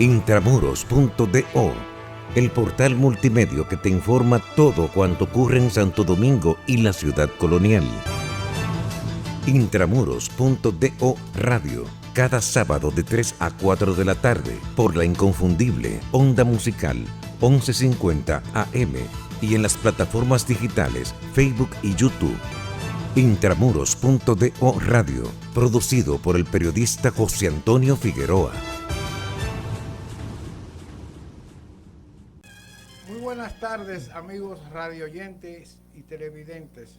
Intramuros.do, el portal multimedio que te informa todo cuanto ocurre en Santo Domingo y la ciudad colonial. Intramuros.do Radio, cada sábado de 3 a 4 de la tarde, por la inconfundible Onda Musical 1150 AM y en las plataformas digitales Facebook y YouTube. Intramuros.do Radio, producido por el periodista José Antonio Figueroa. Muy buenas tardes, amigos radioyentes y televidentes.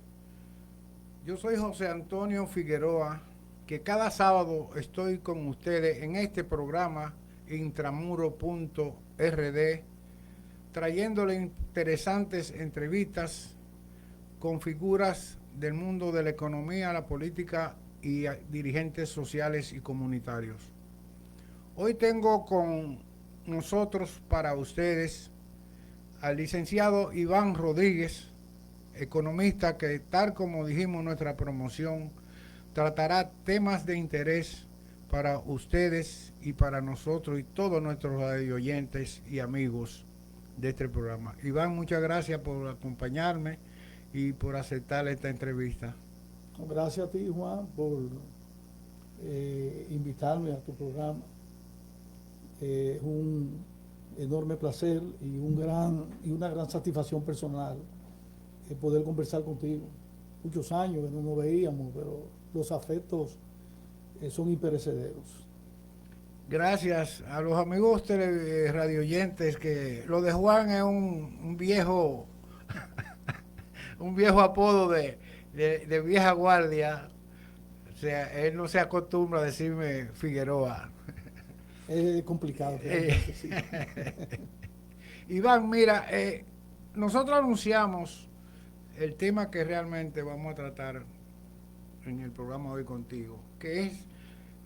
Yo soy José Antonio Figueroa, que cada sábado estoy con ustedes en este programa Intramuro.rd, trayéndole interesantes entrevistas con figuras del mundo de la economía, la política y dirigentes sociales y comunitarios. Hoy tengo con nosotros para ustedes al licenciado Iván Rodríguez, economista que, tal como dijimos en nuestra promoción, tratará temas de interés para ustedes y para nosotros y todos nuestros radioyentes y amigos de este programa. Iván, muchas gracias por acompañarme y por aceptar esta entrevista. Gracias a ti, Juan, por invitarme a tu programa. Es un enorme placer y una gran satisfacción personal poder conversar contigo. Muchos años que no nos veíamos, pero los afectos son imperecederos. Gracias a los amigos radioyentes, que lo de Juan es un viejo un viejo apodo de vieja guardia. O sea, él no se acostumbra a decirme Figueroa. Es complicado. Sí. Iván, mira, nosotros anunciamos el tema que realmente vamos a tratar en el programa hoy contigo, que es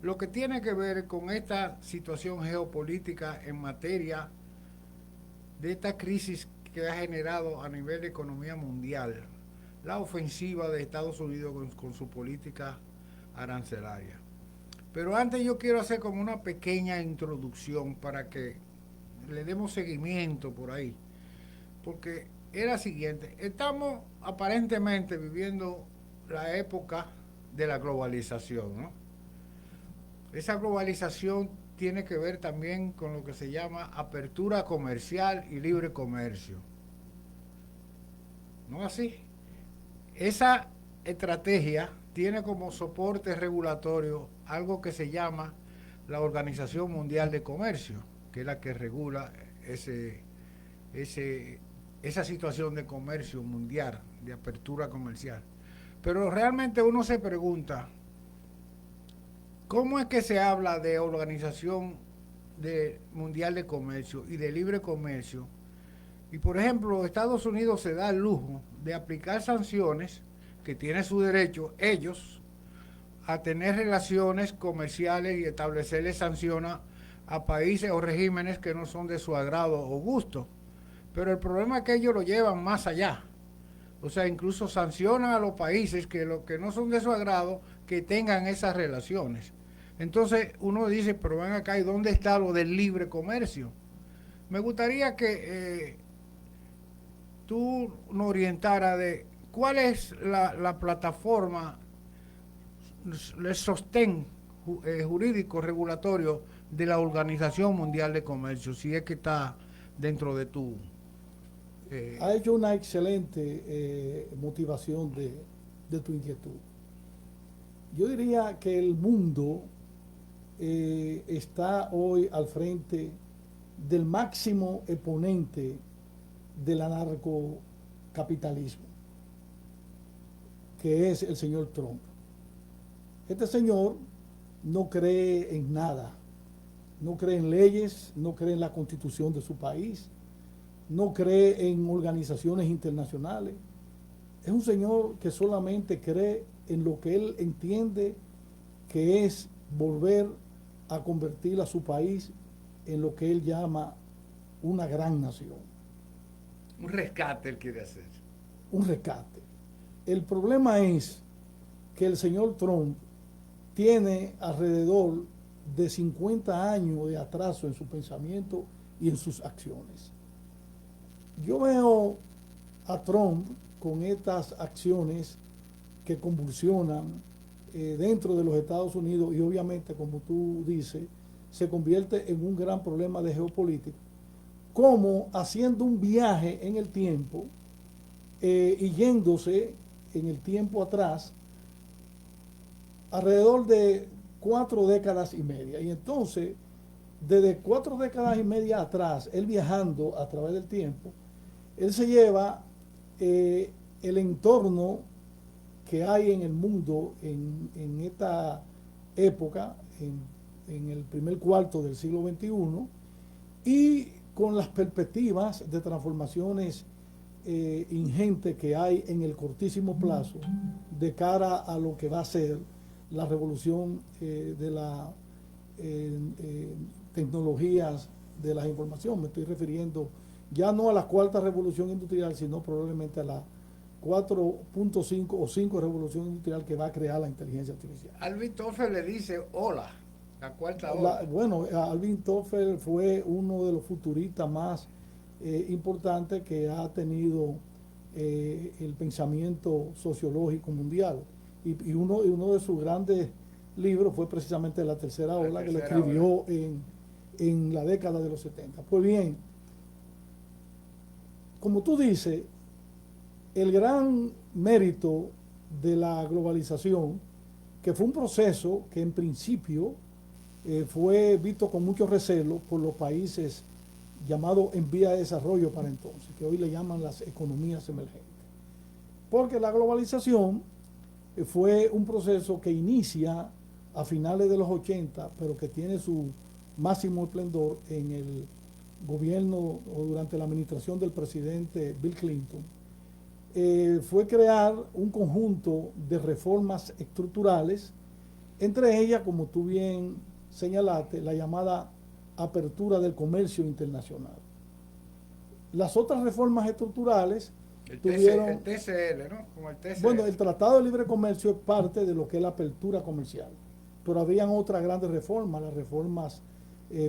lo que tiene que ver con esta situación geopolítica en materia de esta crisis que ha generado a nivel de economía mundial la ofensiva de Estados Unidos con su política arancelaria. Pero antes yo quiero hacer como una pequeña introducción para que le demos seguimiento por ahí, porque es la siguiente: estamos aparentemente viviendo la época de la globalización, ¿no? Esa globalización tiene que ver también con lo que se llama apertura comercial y libre comercio. ¿No así? Esa estrategia tiene como soporte regulatorio algo que se llama la Organización Mundial de Comercio, que es la que regula esa situación de comercio mundial, de apertura comercial. Pero realmente uno se pregunta, ¿cómo es que se habla de Organización Mundial de Comercio y de libre comercio? Y por ejemplo, Estados Unidos se da el lujo de aplicar sanciones, que tiene su derecho ellos a tener relaciones comerciales y establecerles sanciones a países o regímenes que no son de su agrado o gusto. Pero el problema es que ellos lo llevan más allá. O sea, incluso sancionan a los países que no son de su agrado que tengan esas relaciones. Entonces uno dice, pero ven acá, ¿y dónde está lo del libre comercio? Me gustaría que tú nos orientaras de cuál es la plataforma, el sostén jurídico regulatorio de la Organización Mundial de Comercio, si es que está dentro de tu... Ha hecho una excelente motivación de tu inquietud. Yo diría que el mundo está hoy al frente del máximo exponente del anarcocapitalismo, que es el señor Trump. Este señor no cree en nada, no cree en leyes, no cree en la constitución de su país, no cree en organizaciones internacionales. Es un señor que solamente cree en lo que él entiende que es volver a convertir a su país en lo que él llama una gran nación. Un rescate él quiere hacer. Un rescate. El problema es que el señor Trump tiene alrededor de 50 años de atraso en su pensamiento y en sus acciones. Yo veo a Trump con estas acciones que convulsionan dentro de los Estados Unidos y obviamente, como tú dices, se convierte en un gran problema de geopolítica, como haciendo un viaje en el tiempo y yéndose en el tiempo atrás alrededor de 4 décadas y media. Y entonces, desde 4 décadas y media atrás, él viajando a través del tiempo, él se lleva el entorno que hay en el mundo en esta época, en el primer cuarto del siglo XXI, y con las perspectivas de transformaciones ingentes que hay en el cortísimo plazo de cara a lo que va a ser la revolución de las tecnologías de la información. Me estoy refiriendo ya no a la cuarta revolución industrial, sino probablemente a la 4.5 o 5 revolución industrial que va a crear la inteligencia artificial. Alvin Toffler le dice hola, la cuarta ola. Bueno, Alvin Toffler fue uno de los futuristas más importantes que ha tenido el pensamiento sociológico mundial. Y uno de sus grandes libros fue precisamente La tercera ola, que lo escribió en la década de los 70. Pues bien, como tú dices, el gran mérito de la globalización, que fue un proceso que en principio fue visto con mucho recelo por los países llamados en vía de desarrollo para entonces, que hoy le llaman las economías emergentes. Porque la globalización fue un proceso que inicia a finales de los 80, pero que tiene su máximo esplendor en el gobierno o durante la administración del presidente Bill Clinton. Fue crear un conjunto de reformas estructurales, entre ellas, como tú bien señalaste, la llamada apertura del comercio internacional. Las otras reformas estructurales tuvieron... El TCL, ¿no? Como el TCL. Bueno, el Tratado de Libre Comercio es parte de lo que es la apertura comercial, pero habían otras grandes reformas, las reformas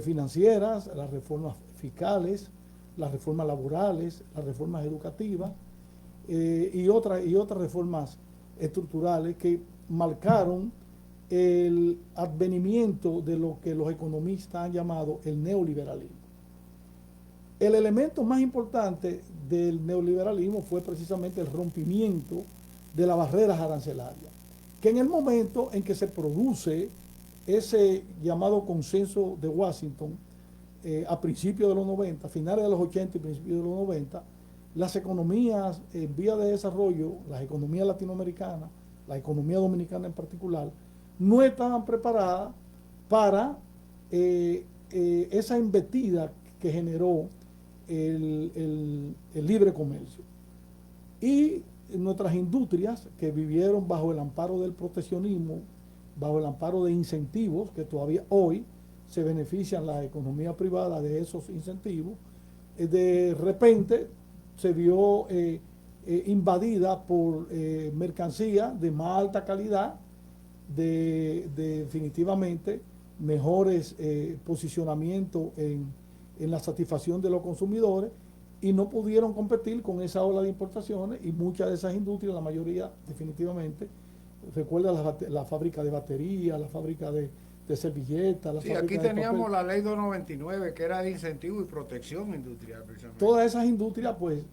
financieras, las reformas fiscales, las reformas laborales, las reformas educativas y otras reformas estructurales que marcaron el advenimiento de lo que los economistas han llamado el neoliberalismo. El elemento más importante del neoliberalismo fue precisamente el rompimiento de las barreras arancelarias, que en el momento en que se produce ese llamado consenso de Washington a principios de los 90, finales de los 80 y principios de los 90, las economías en vía de desarrollo, las economías latinoamericanas, la economía dominicana en particular, no estaban preparadas para esa embestida que generó el libre comercio. Y nuestras industrias que vivieron bajo el amparo del proteccionismo, bajo el amparo de incentivos, que todavía hoy se benefician la economía privada de esos incentivos, de repente se vio invadida por mercancía de más alta calidad, de definitivamente mejores posicionamientos en la satisfacción de los consumidores, y no pudieron competir con esa ola de importaciones, y muchas de esas industrias, la mayoría definitivamente, recuerda la fábrica de baterías, la fábrica de servilletas, sí, aquí teníamos la ley 299 que era de incentivo y protección industrial precisamente. Todas esas industrias pues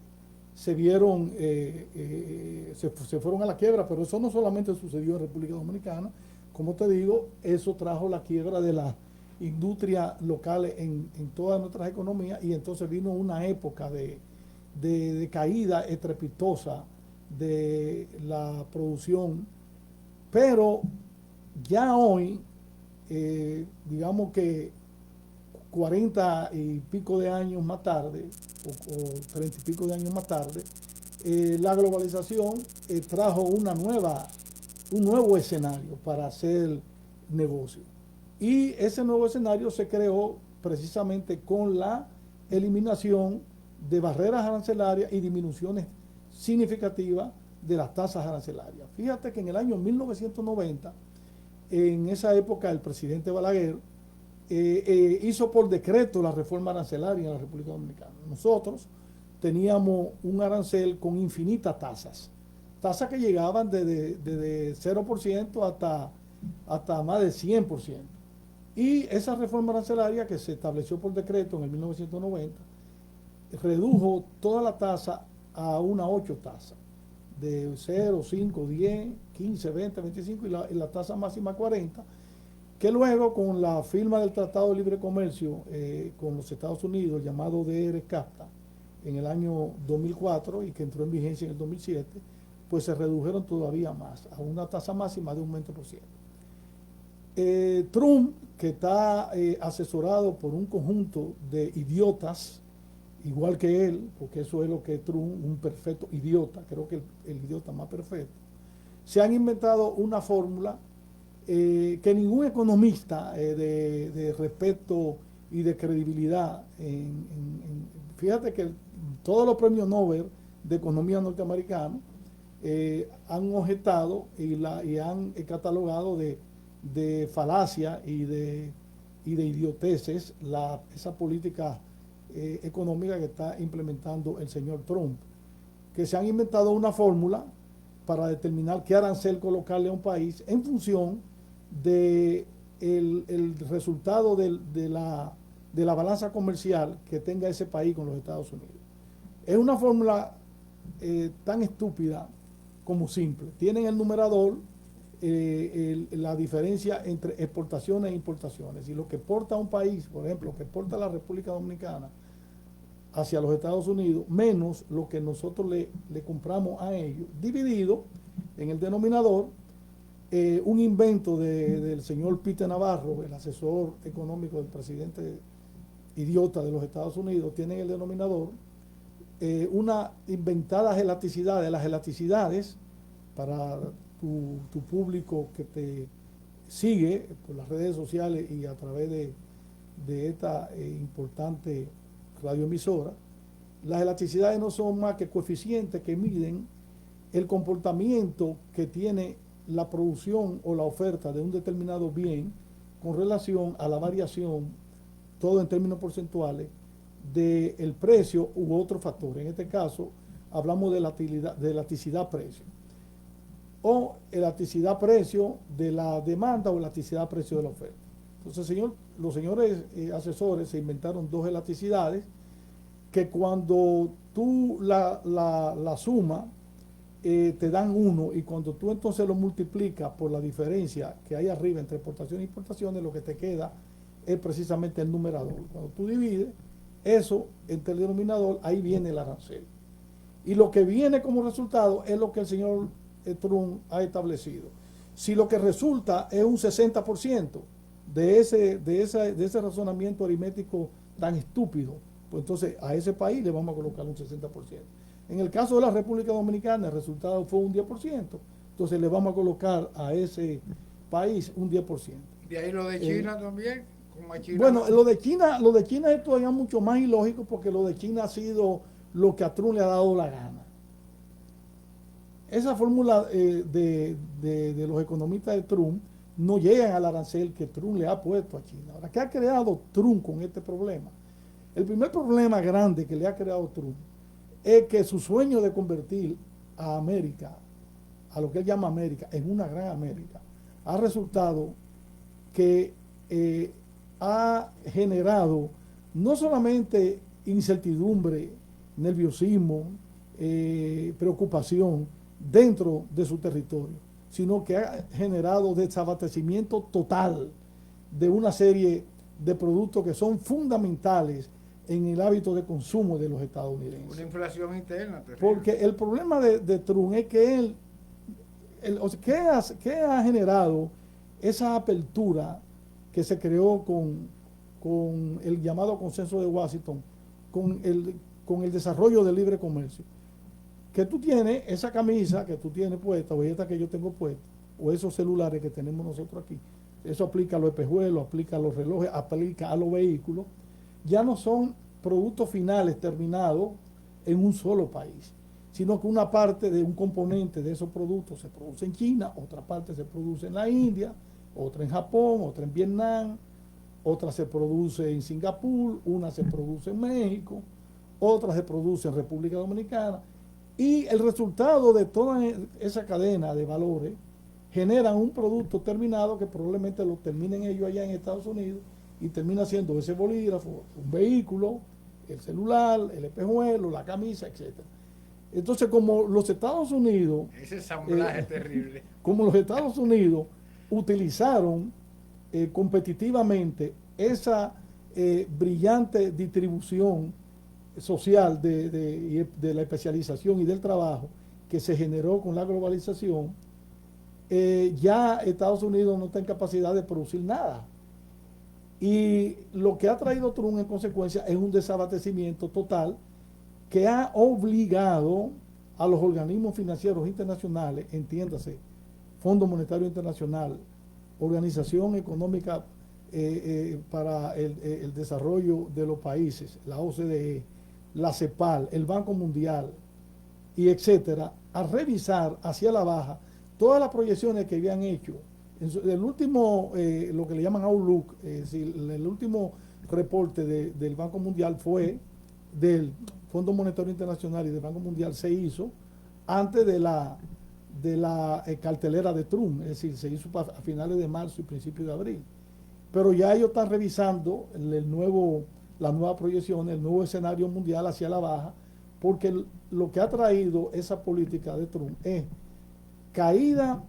se vieron, se fueron a la quiebra, pero eso no solamente sucedió en República Dominicana, como te digo, eso trajo la quiebra de las industrias locales en todas nuestras economías, y entonces vino una época de caída estrepitosa de la producción, pero ya hoy, digamos que 40 y pico de años más tarde, o 30 y pico de años más tarde, la globalización trajo un nuevo escenario para hacer negocio. Y ese nuevo escenario se creó precisamente con la eliminación de barreras arancelarias y disminuciones significativas de las tasas arancelarias. Fíjate que en el año 1990, en esa época el presidente Balaguer hizo por decreto la reforma arancelaria en la República Dominicana. Nosotros teníamos un arancel con infinitas tasas que llegaban desde 0% hasta más de 100%. Y esa reforma arancelaria que se estableció por decreto en el 1990 redujo toda la tasa a unas 8 tasas, de 0, 5, 10, 15, 20, 25 y la tasa máxima 40, que luego con la firma del Tratado de Libre Comercio con los Estados Unidos, llamado DR-CAFTA, en el año 2004 y que entró en vigencia en el 2007, pues se redujeron todavía más, a una tasa máxima de un 20%. Trump, que está asesorado por un conjunto de idiotas, igual que él, porque eso es lo que es Trump, un perfecto idiota, creo que el idiota más perfecto, se han inventado una fórmula que ningún economista de respeto y de credibilidad, fíjate que todos los premios Nobel de economía norteamericanos han objetado y han catalogado de falacia y de idioteces esa política económica que está implementando el señor Trump, que se han inventado una fórmula para determinar qué arancel colocarle a un país en función de el resultado de la balanza comercial que tenga ese país con los Estados Unidos. Es una fórmula tan estúpida como simple. Tienen el numerador la diferencia entre exportaciones e importaciones. Y lo que exporta un país, por ejemplo, lo que exporta la República Dominicana hacia los Estados Unidos, menos lo que nosotros le compramos a ellos, dividido en el denominador, un invento del señor Peter Navarro, el asesor económico del presidente idiota de los Estados Unidos, tiene en el denominador una inventada gelaticidad. Las gelaticidades, para tu público que te sigue por las redes sociales y a través de esta importante radioemisora, las elasticidades no son más que coeficientes que miden el comportamiento que tiene la producción o la oferta de un determinado bien con relación a la variación, todo en términos porcentuales, del precio u otro factor. En este caso, hablamos de elasticidad-precio. O elasticidad-precio de la demanda o elasticidad-precio de la oferta. Entonces, los señores asesores se inventaron dos elasticidades que cuando tú la sumas, te dan 1, y cuando tú entonces lo multiplicas por la diferencia que hay arriba entre exportaciones e importaciones, lo que te queda es precisamente el numerador. Cuando tú divides eso entre el denominador, ahí viene el arancel. Y lo que viene como resultado es lo que el señor Trump ha establecido. Si lo que resulta es un 60% de ese razonamiento aritmético tan estúpido, pues entonces a ese país le vamos a colocar un 60%. En el caso de la República Dominicana, el resultado fue un 10%, entonces le vamos a colocar a ese país un 10%. De ahí lo de China también. Como a China. Bueno, lo de China es todavía mucho más ilógico, porque lo de China ha sido lo que a Trump le ha dado la gana. Esa fórmula de los economistas de Trump no llegan al arancel que Trump le ha puesto a China. Ahora, ¿qué ha creado Trump con este problema? El primer problema grande que le ha creado Trump es que su sueño de convertir a América, a lo que él llama América, en una gran América, ha resultado que ha generado no solamente incertidumbre, nerviosismo, preocupación dentro de su territorio, sino que ha generado desabastecimiento total de una serie de productos que son fundamentales en el hábito de consumo de los estadounidenses. Una inflación interna terrible. Porque el problema de Trump es que ¿qué ha generado esa apertura que se creó con el llamado consenso de Washington, con el desarrollo del libre comercio? Que tú tienes esa camisa que tú tienes puesta, o esta que yo tengo puesta, o esos celulares que tenemos nosotros aquí. Eso aplica a los espejuelos, aplica a los relojes, aplica a los vehículos. Ya no son productos finales terminados en un solo país, sino que una parte de un componente de esos productos se produce en China, otra parte se produce en la India, otra en Japón, otra en Vietnam, otra se produce en Singapur, una se produce en México, otra se produce en República Dominicana, y el resultado de toda esa cadena de valores generan un producto terminado que probablemente lo terminen ellos allá en Estados Unidos y termina siendo ese bolígrafo, un vehículo, el celular, el espejuelo, la camisa, etc. Entonces, como los Estados Unidos... Ese ensamblaje terrible. Como los Estados Unidos utilizaron competitivamente esa brillante distribución social de la especialización y del trabajo que se generó con la globalización, ya Estados Unidos no está en capacidad de producir nada. Y lo que ha traído Trump en consecuencia es un desabastecimiento total que ha obligado a los organismos financieros internacionales, entiéndase, Fondo Monetario Internacional, Organización Económica para el Desarrollo de los Países, la OCDE, la CEPAL, el Banco Mundial, y etcétera, a revisar hacia la baja todas las proyecciones que habían hecho. El último, lo que le llaman Outlook, es decir, el último reporte del Banco Mundial fue del Fondo Monetario Internacional y del Banco Mundial, se hizo antes de la cartelera de Trump, es decir, se hizo a finales de marzo y principios de abril. Pero ya ellos están revisando la nueva proyección, el nuevo escenario mundial hacia la baja, porque lo que ha traído esa política de Trump es caída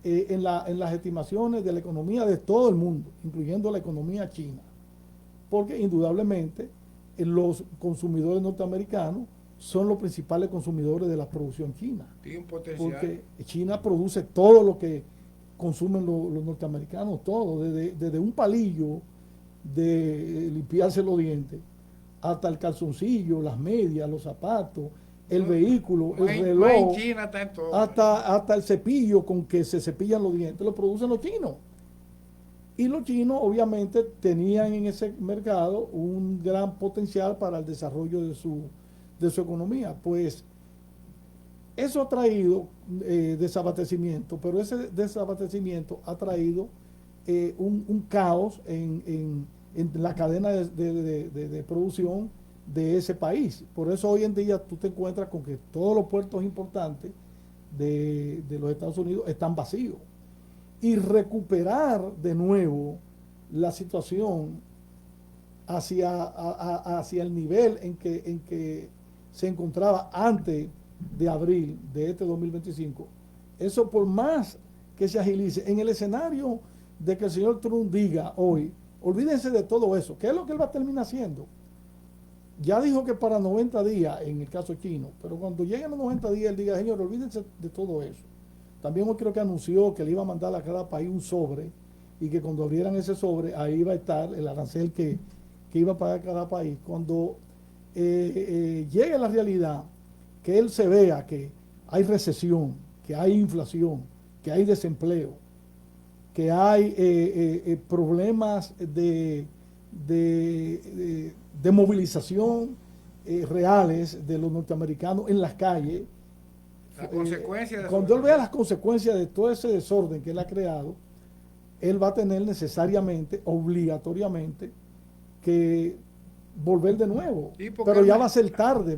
en las estimaciones de la economía de todo el mundo, incluyendo la economía china, porque indudablemente los consumidores norteamericanos son los principales consumidores de la producción china. Tiene un potencial. Porque China produce todo lo que consumen los norteamericanos, todo, desde un palillo de limpiarse los dientes, hasta el calzoncillo, las medias, los zapatos, el vehículo, el reloj, China está en todo. hasta el cepillo con que se cepillan los dientes, lo producen los chinos. Y los chinos obviamente tenían en ese mercado un gran potencial para el desarrollo de su economía. Pues eso ha traído desabastecimiento, pero ese desabastecimiento ha traído un caos en la cadena de producción de ese país. Por eso hoy en día tú te encuentras con que todos los puertos importantes de los Estados Unidos están vacíos. Y recuperar de nuevo la situación hacia el nivel en que se encontraba antes de abril de este 2025, eso por más que se agilice, en el escenario de que el señor Trump diga hoy, olvídense de todo eso, ¿qué es lo que él va a terminar haciendo? Ya dijo que para 90 días en el caso chino, pero cuando lleguen los 90 días él diga, señor, olvídense de todo eso. También hoy creo que anunció que le iba a mandar a cada país un sobre y que cuando abrieran ese sobre ahí iba a estar el arancel que iba a pagar cada país. Cuando llegue la realidad, que él se vea que hay recesión, que hay inflación, que hay desempleo, que hay problemas de movilización reales de los norteamericanos en las calles. Cuando él vea las consecuencias de todo ese desorden que él ha creado, él va a tener necesariamente, obligatoriamente, que volver de nuevo. Pero ya va a ser tarde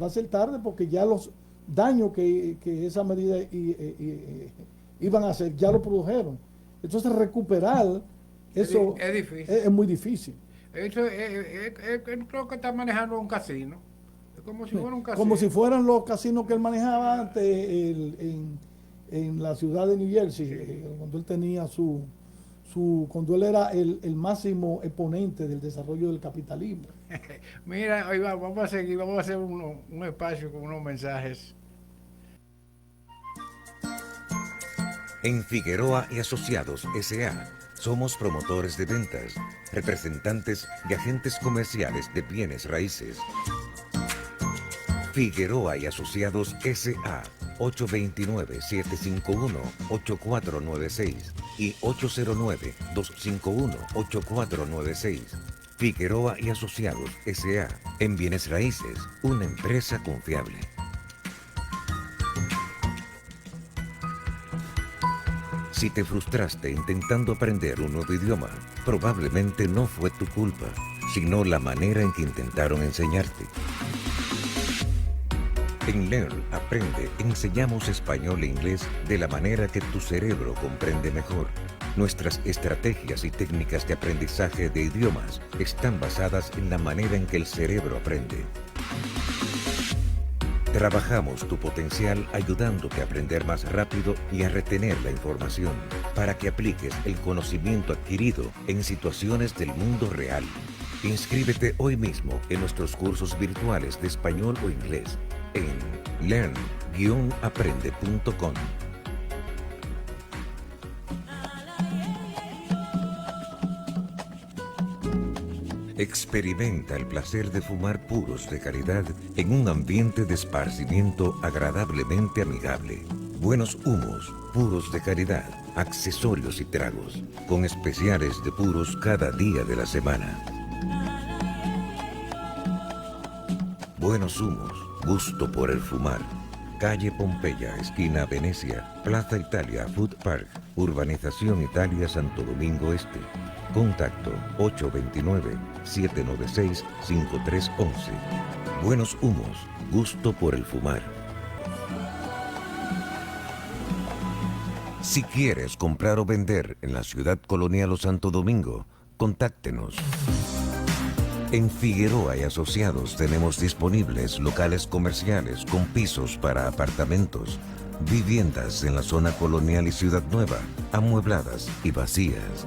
porque ya los daños que esa medida iban a hacer ya lo produjeron. Entonces recuperar eso es difícil. Es muy difícil. Él creo que está manejando un casino. Es como si fuera un casino. Como si fueran los casinos que él manejaba antes en la ciudad de New Jersey, sí. Cuando él tenía cuando él era el máximo exponente del desarrollo del capitalismo. Mira, hoy vamos a seguir, vamos a hacer un espacio con unos mensajes. En Figueroa y Asociados S.A. somos promotores de ventas, representantes y agentes comerciales de bienes raíces. Figueroa y Asociados S.A. 829-751-8496 y 809-251-8496. Figueroa y Asociados S.A. en bienes raíces, una empresa confiable. Si te frustraste intentando aprender un nuevo idioma, probablemente no fue tu culpa, sino la manera en que intentaron enseñarte. En Learn, Aprende, enseñamos español e inglés de la manera que tu cerebro comprende mejor. Nuestras estrategias y técnicas de aprendizaje de idiomas están basadas en la manera en que el cerebro aprende. Trabajamos tu potencial ayudándote a aprender más rápido y a retener la información para que apliques el conocimiento adquirido en situaciones del mundo real. Inscríbete hoy mismo en nuestros cursos virtuales de español o inglés en learn-aprende.com. Experimenta el placer de fumar puros de calidad en un ambiente de esparcimiento agradablemente amigable. Buenos humos, puros de calidad, accesorios y tragos, con especiales de puros cada día de la semana. Buenos humos, gusto por el fumar. Calle Pompeya, esquina Venecia, Plaza Italia, Food Park, Urbanización Italia, Santo Domingo Este. Contacto 829-796-5311. Buenos humos, gusto por el fumar. Si quieres comprar o vender en la ciudad colonial o Santo Domingo, contáctenos. En Figueroa y Asociados tenemos disponibles locales comerciales con pisos para apartamentos, viviendas en la zona colonial y Ciudad Nueva, amuebladas y vacías.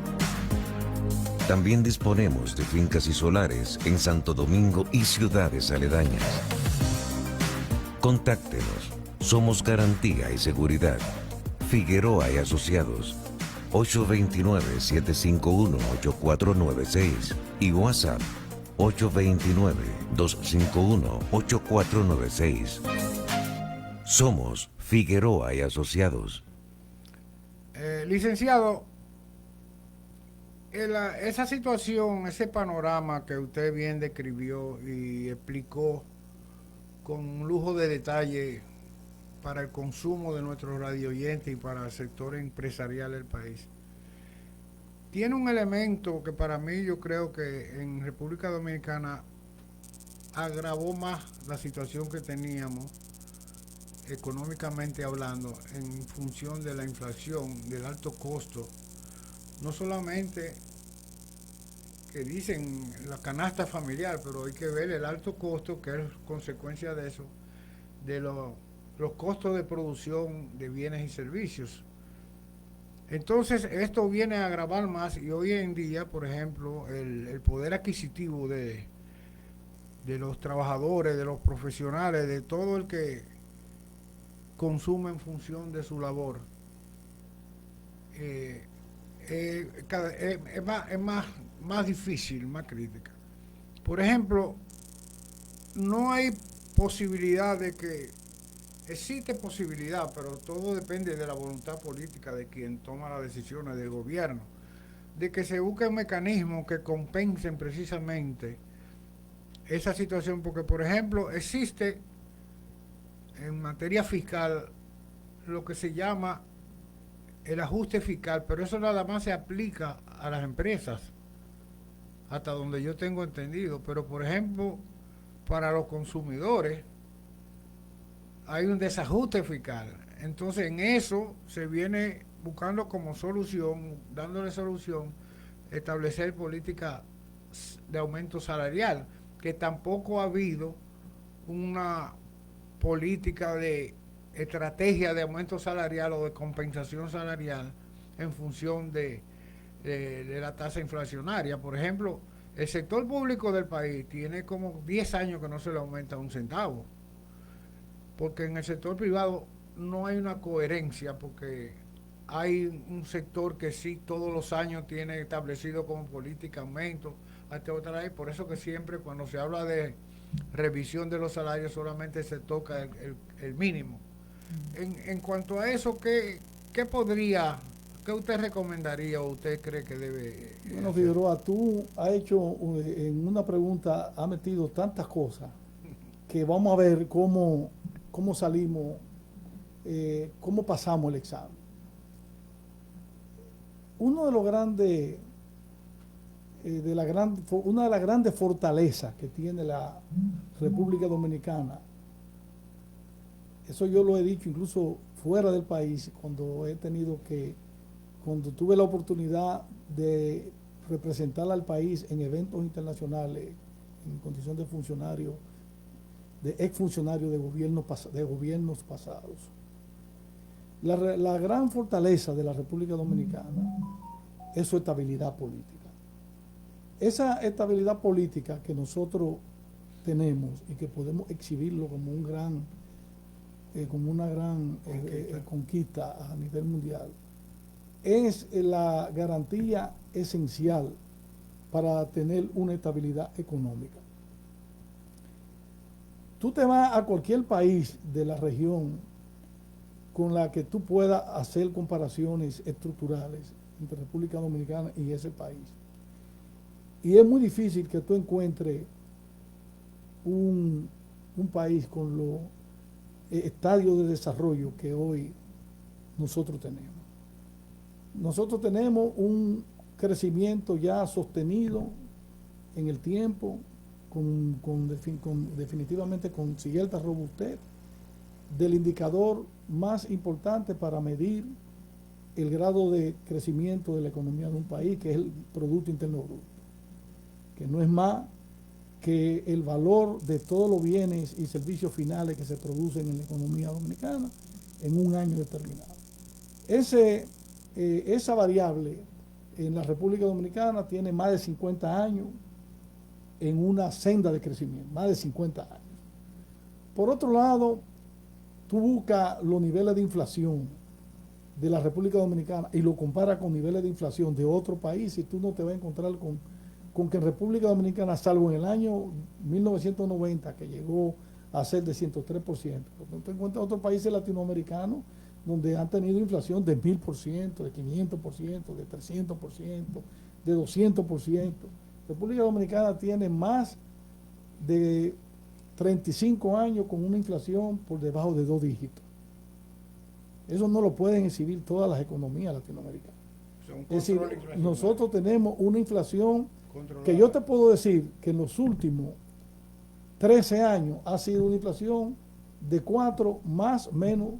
También disponemos de fincas y solares en Santo Domingo y ciudades aledañas. Contáctenos. Somos garantía y seguridad. Figueroa y Asociados. 829-751-8496 y WhatsApp 829-251-8496. Somos Figueroa y Asociados. Licenciado, esa situación, ese panorama que usted bien describió y explicó con lujo de detalle para el consumo de nuestros radioyentes y para el sector empresarial del país, tiene un elemento que para mí yo creo que en República Dominicana agravó más la situación que teníamos económicamente hablando en función de la inflación, del alto costo, no solamente que dicen la canasta familiar, pero hay que ver el alto costo que es consecuencia de eso, de los costos de producción de bienes y servicios. Entonces esto viene a agravar más y hoy en día, por ejemplo, el poder adquisitivo de los trabajadores, de los profesionales, de todo el que consume en función de su labor, es más difícil, más crítica. Por ejemplo, no hay posibilidad de que, existe posibilidad, pero todo depende de la voluntad política de quien toma las decisiones del gobierno, de que se busquen mecanismos que compensen precisamente esa situación, porque por ejemplo existe en materia fiscal lo que se llama el ajuste fiscal, pero eso nada más se aplica a las empresas, hasta donde yo tengo entendido, pero por ejemplo para los consumidores hay un desajuste fiscal. Entonces en eso se viene buscando como solución, dándole solución, establecer políticas de aumento salarial, que tampoco ha habido una política de estrategia de aumento salarial o de compensación salarial en función de la tasa inflacionaria. Por ejemplo, el sector público del país tiene como 10 años que no se le aumenta un centavo, porque en el sector privado no hay una coherencia, porque hay un sector que sí todos los años tiene establecido como política aumento hasta otra vez. Por eso que siempre cuando se habla de revisión de los salarios solamente se toca el mínimo. En cuanto a eso, ¿qué usted recomendaría o usted cree que debe? Bueno, Figueroa, tú has hecho en una pregunta, has metido tantas cosas que vamos a ver cómo salimos, cómo pasamos el examen. uno de los grandes, una de las grandes fortalezas que tiene la República Dominicana, eso yo lo he dicho incluso fuera del país, cuando tuve la oportunidad de representar al país en eventos internacionales, en condición de funcionario, de exfuncionario de gobiernos pasados. La gran fortaleza de la República Dominicana es su estabilidad política. Esa estabilidad política que nosotros tenemos y que podemos exhibirlo como una gran conquista a nivel mundial, es la garantía esencial para tener una estabilidad económica. Tú te vas a cualquier país de la región con la que tú puedas hacer comparaciones estructurales entre República Dominicana y ese país. Y es muy difícil que tú encuentres un país con los estadios de desarrollo que hoy nosotros tenemos. Nosotros tenemos un crecimiento ya sostenido en el tiempo, definitivamente con cierta robustez del indicador más importante para medir el grado de crecimiento de la economía de un país, que es el Producto Interno Bruto, que no es más que el valor de todos los bienes y servicios finales que se producen en la economía dominicana en un año determinado. Esa variable en la República Dominicana tiene más de 50 años en una senda de crecimiento, más de 50 años. Por otro lado, tú buscas los niveles de inflación de la República Dominicana y lo comparas con niveles de inflación de otro país y tú no te vas a encontrar con que en República Dominicana, salvo en el año 1990, que llegó a ser de 103%, no te encuentras otros países latinoamericanos donde han tenido inflación de 1000%, de 500%, de 300%, de 200%. República Dominicana tiene más de 35 años con una inflación por debajo de 2 dígitos. Eso no lo pueden exhibir todas las economías latinoamericanas. Es decir, nosotros tenemos una inflación que yo te puedo decir que en los últimos 13 años ha sido una inflación de 4 más menos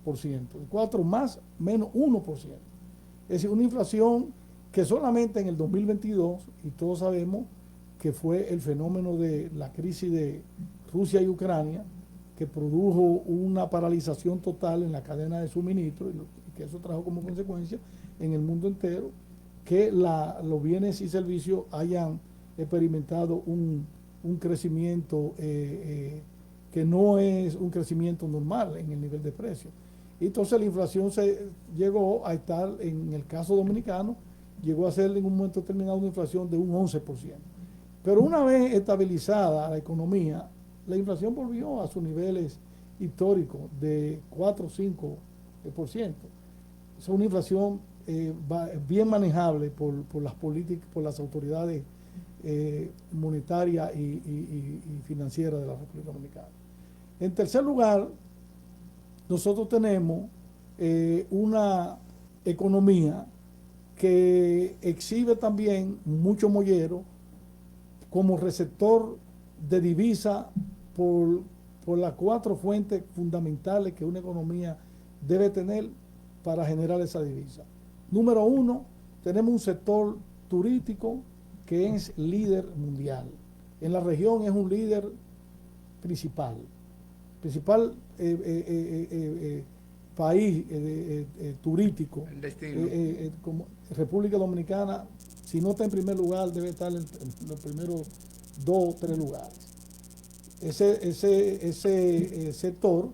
por ciento, de 4 más menos 1%. Es decir, una inflación que solamente en el 2022, y todos sabemos que fue el fenómeno de la crisis de Rusia y Ucrania, que produjo una paralización total en la cadena de suministro y que eso trajo como consecuencia en el mundo entero que los bienes y servicios hayan experimentado un crecimiento que no es un crecimiento normal en el nivel de precio. Entonces la inflación se llegó a estar, en el caso dominicano, llegó a ser en un momento determinado una inflación de un 11%. Pero una vez estabilizada la economía, la inflación volvió a sus niveles históricos de 4 o 5%. Es una inflación bien manejable por las políticas, por las autoridades monetarias y financieras de la República Dominicana. En tercer lugar, nosotros tenemos una economía que exhibe también mucho mollero como receptor de divisa por las 4 fuentes fundamentales que una economía debe tener para generar esa divisa. Número 1, tenemos un sector turístico que es líder mundial. En la región es un líder principal país turístico. El destino. Como República Dominicana, si no está en primer lugar, debe estar en los primeros 2 o 3 lugares. Ese sector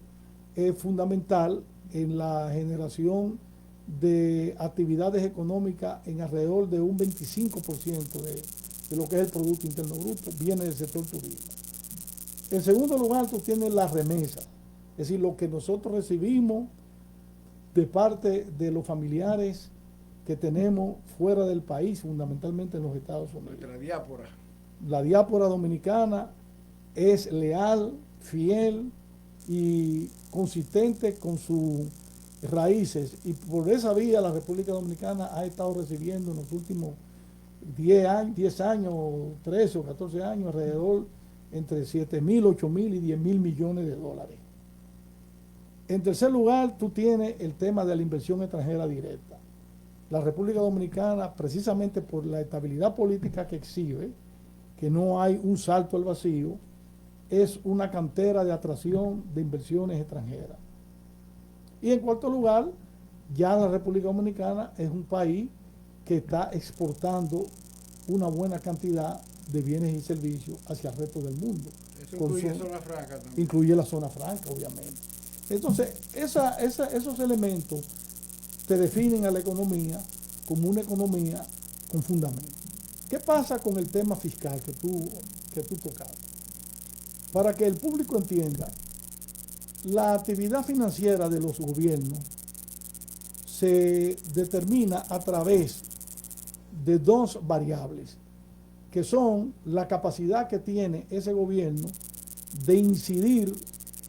es fundamental en la generación de actividades económicas. En alrededor de un 25% de lo que es el Producto Interno Bruto viene del sector turismo. En segundo lugar, tú tienes las remesas, es decir, lo que nosotros recibimos de parte de los familiares que tenemos fuera del país, fundamentalmente en los Estados Unidos. Nuestra diáspora. La diáspora dominicana es leal, fiel y consistente con su raíces, y por esa vía la República Dominicana ha estado recibiendo en los últimos 10 años, 13 o 14 años, alrededor entre 7.000, 8.000 y 10.000 millones de dólares. En tercer lugar, tú tienes el tema de la inversión extranjera directa. La República Dominicana, precisamente por la estabilidad política que exhibe, que no hay un salto al vacío, es una cantera de atracción de inversiones extranjeras. Y en cuarto lugar, ya la República Dominicana es un país que está exportando una buena cantidad de bienes y servicios hacia el resto del mundo. Eso incluye zona franca también. Incluye la zona franca, obviamente. Entonces, esos elementos te definen a la economía como una economía con fundamento. ¿Qué pasa con el tema fiscal que tú tocabas? Para que el público entienda, la actividad financiera de los gobiernos se determina a través de dos variables, que son la capacidad que tiene ese gobierno de incidir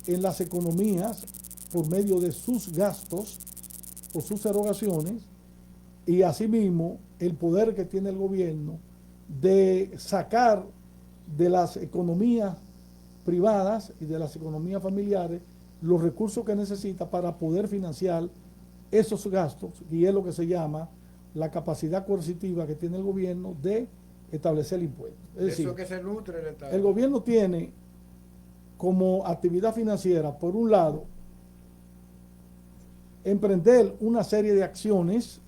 en las economías por medio de sus gastos o sus erogaciones, y asimismo el poder que tiene el gobierno de sacar de las economías privadas y de las economías familiares los recursos que necesita para poder financiar esos gastos, y es lo que se llama la capacidad coercitiva que tiene el gobierno de establecer el impuesto. Es decir, eso que se nutre el Estado. El gobierno tiene como actividad financiera, por un lado, emprender una serie de acciones,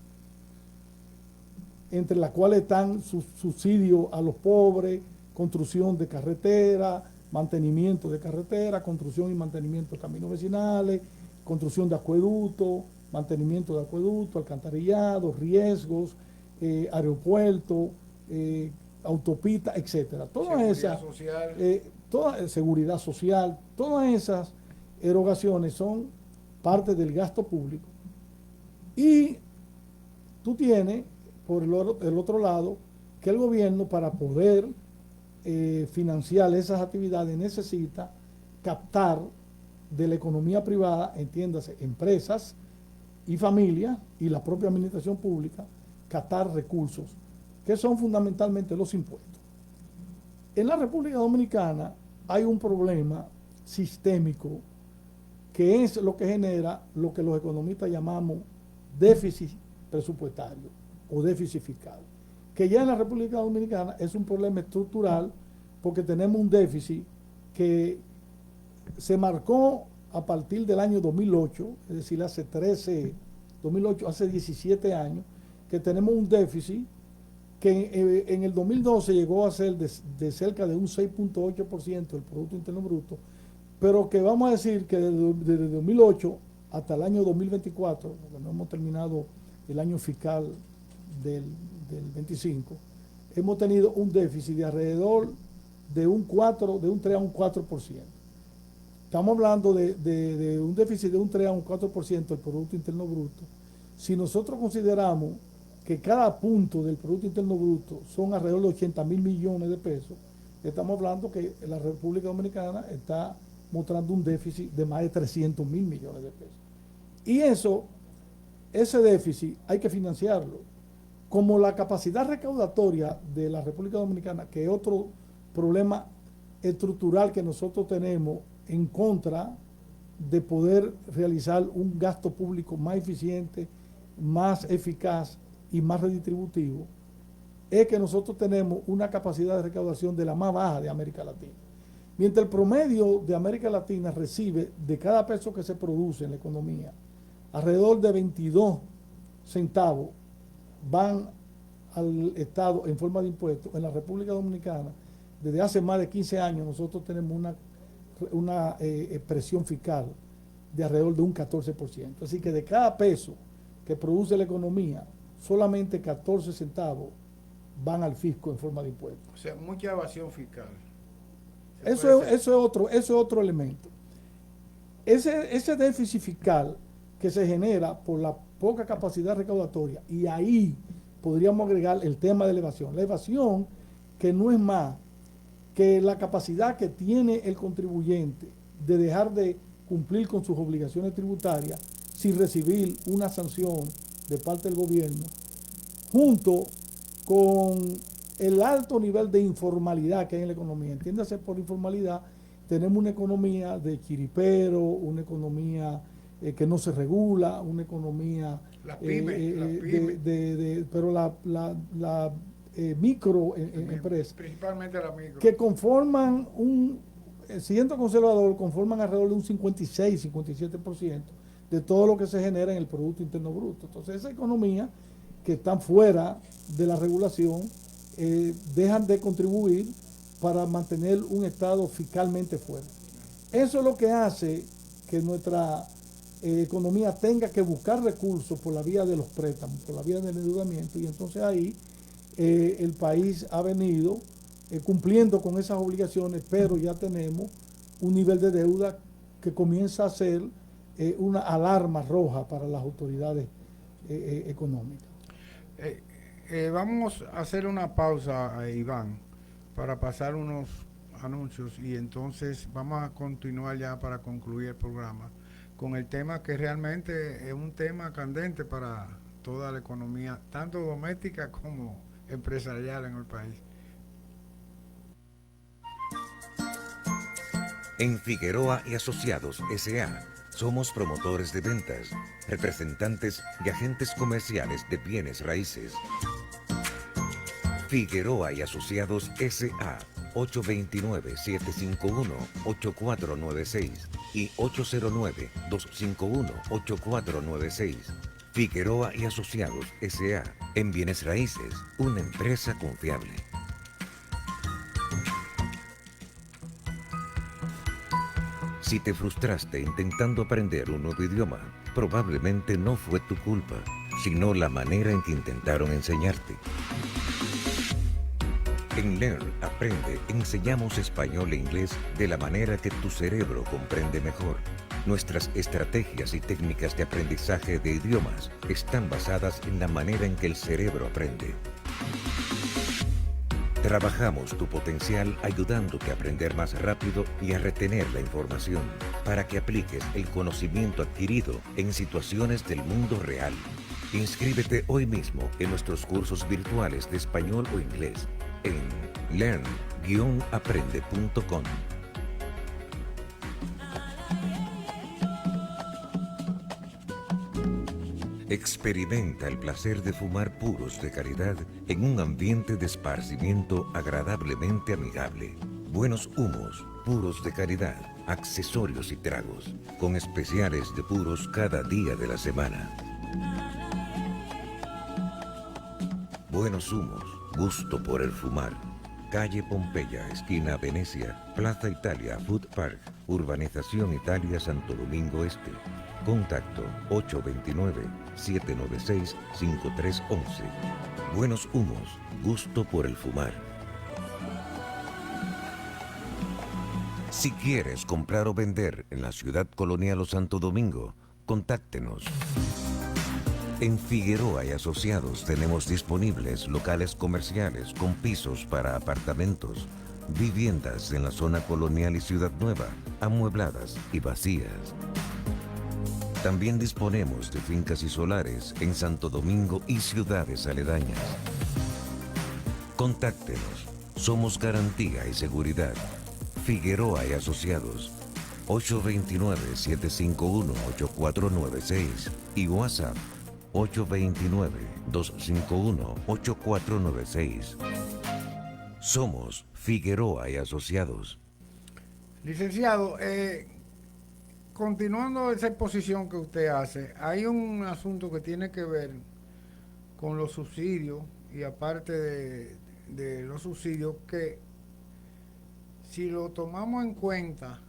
entre las cuales están subsidios a los pobres, construcción de carreteras, mantenimiento de carreteras, construcción y mantenimiento de caminos vecinales, construcción de acueductos, mantenimiento de acueductos, alcantarillado, riesgos, aeropuertos, autopistas, etcétera. Todas esas, seguridad social, todas esas erogaciones son parte del gasto público. Y tú tienes, por el otro lado, que el gobierno, para poder financiar esas actividades, necesita captar de la economía privada, entiéndase, empresas y familias y la propia administración pública, captar recursos, que son fundamentalmente los impuestos. En la República Dominicana hay un problema sistémico que es lo que genera lo que los economistas llamamos déficit presupuestario o déficit fiscal, que ya en la República Dominicana es un problema estructural, porque tenemos un déficit que se marcó a partir del año 2008, es decir, hace 17 años, que tenemos un déficit que en el 2012 llegó a ser de cerca de un 6.8% del Producto Interno Bruto, pero que vamos a decir que desde 2008 hasta el año 2024, porque no hemos terminado el año fiscal del 25, hemos tenido un déficit de alrededor de un 3 a un 4%. Estamos hablando de un déficit de un 3 a un 4% del Producto Interno Bruto. Si nosotros consideramos que cada punto del Producto Interno Bruto son alrededor de 80.000 millones de pesos, estamos hablando que la República Dominicana está mostrando un déficit de más de 300.000 millones de pesos. Y ese déficit hay que financiarlo. Como la capacidad recaudatoria de la República Dominicana, que es otro problema estructural que nosotros tenemos en contra de poder realizar un gasto público más eficiente, más eficaz y más redistributivo, es que nosotros tenemos una capacidad de recaudación de la más baja de América Latina. Mientras el promedio de América Latina recibe de cada peso que se produce en la economía, alrededor de 22 centavos van al Estado en forma de impuestos. En la República Dominicana, desde hace más de 15 años, nosotros tenemos una presión fiscal de alrededor de un 14%. Así que de cada peso que produce la economía, solamente 14 centavos van al fisco en forma de impuestos. O sea, mucha evasión fiscal. Eso es otro elemento. Ese déficit fiscal que se genera por la poca capacidad recaudatoria, y ahí podríamos agregar el tema de la evasión. La evasión, que no es más que la capacidad que tiene el contribuyente de dejar de cumplir con sus obligaciones tributarias sin recibir una sanción de parte del gobierno, junto con el alto nivel de informalidad que hay en la economía. Entiéndase por informalidad, tenemos una economía de chiripero, una economía que no se regula, una economía pero la microempresa, principalmente la micro, que conforman siendo conservador, conforman alrededor de un 56-57% de todo lo que se genera en el Producto Interno Bruto. Entonces, esa economía que están fuera de la regulación dejan de contribuir para mantener un Estado fiscalmente fuerte. Eso es lo que hace que nuestra economía tenga que buscar recursos por la vía de los préstamos, por la vía del endeudamiento, y entonces ahí el país ha venido cumpliendo con esas obligaciones, pero ya tenemos un nivel de deuda que comienza a ser una alarma roja para las autoridades económicas. Vamos a hacer una pausa, Iván, para pasar unos anuncios, y entonces vamos a continuar ya para concluir el programa con el tema que realmente es un tema candente para toda la economía, tanto doméstica como empresarial en el país. En Figueroa y Asociados S.A. somos promotores de ventas, representantes y agentes comerciales de bienes raíces. Figueroa y Asociados S.A. 829-751-8496 y 809-251-8496. Figueroa y Asociados S.A. en bienes raíces, una empresa confiable. Si te frustraste intentando aprender un nuevo idioma, probablemente no fue tu culpa, sino la manera en que intentaron enseñarte. En Learn, Aprende, enseñamos español e inglés de la manera que tu cerebro comprende mejor. Nuestras estrategias y técnicas de aprendizaje de idiomas están basadas en la manera en que el cerebro aprende. Trabajamos tu potencial ayudándote a aprender más rápido y a retener la información para que apliques el conocimiento adquirido en situaciones del mundo real. Inscríbete hoy mismo en nuestros cursos virtuales de español o inglés en learn-aprende.com. Experimenta el placer de fumar puros de calidad en un ambiente de esparcimiento agradablemente amigable. Buenos humos, puros de calidad, accesorios y tragos, con especiales de puros cada día de la semana. Buenos humos, gusto por el fumar. Calle Pompeya, esquina Venecia, Plaza Italia, Food Park, Urbanización Italia, Santo Domingo Este. Contacto 829-796-5311. Buenos humos, gusto por el fumar. Si quieres comprar o vender en la ciudad colonial o Santo Domingo, contáctenos. En Figueroa y Asociados tenemos disponibles locales comerciales con pisos para apartamentos, viviendas en la zona colonial y Ciudad Nueva, amuebladas y vacías. También disponemos de fincas y solares en Santo Domingo y ciudades aledañas. Contáctenos, somos garantía y seguridad. Figueroa y Asociados, 829-751-8496 y WhatsApp 829-251-8496. Somos Figueroa y Asociados. Licenciado, continuando esa exposición que usted hace, hay un asunto que tiene que ver con los subsidios, y aparte de los subsidios, que si lo tomamos en cuenta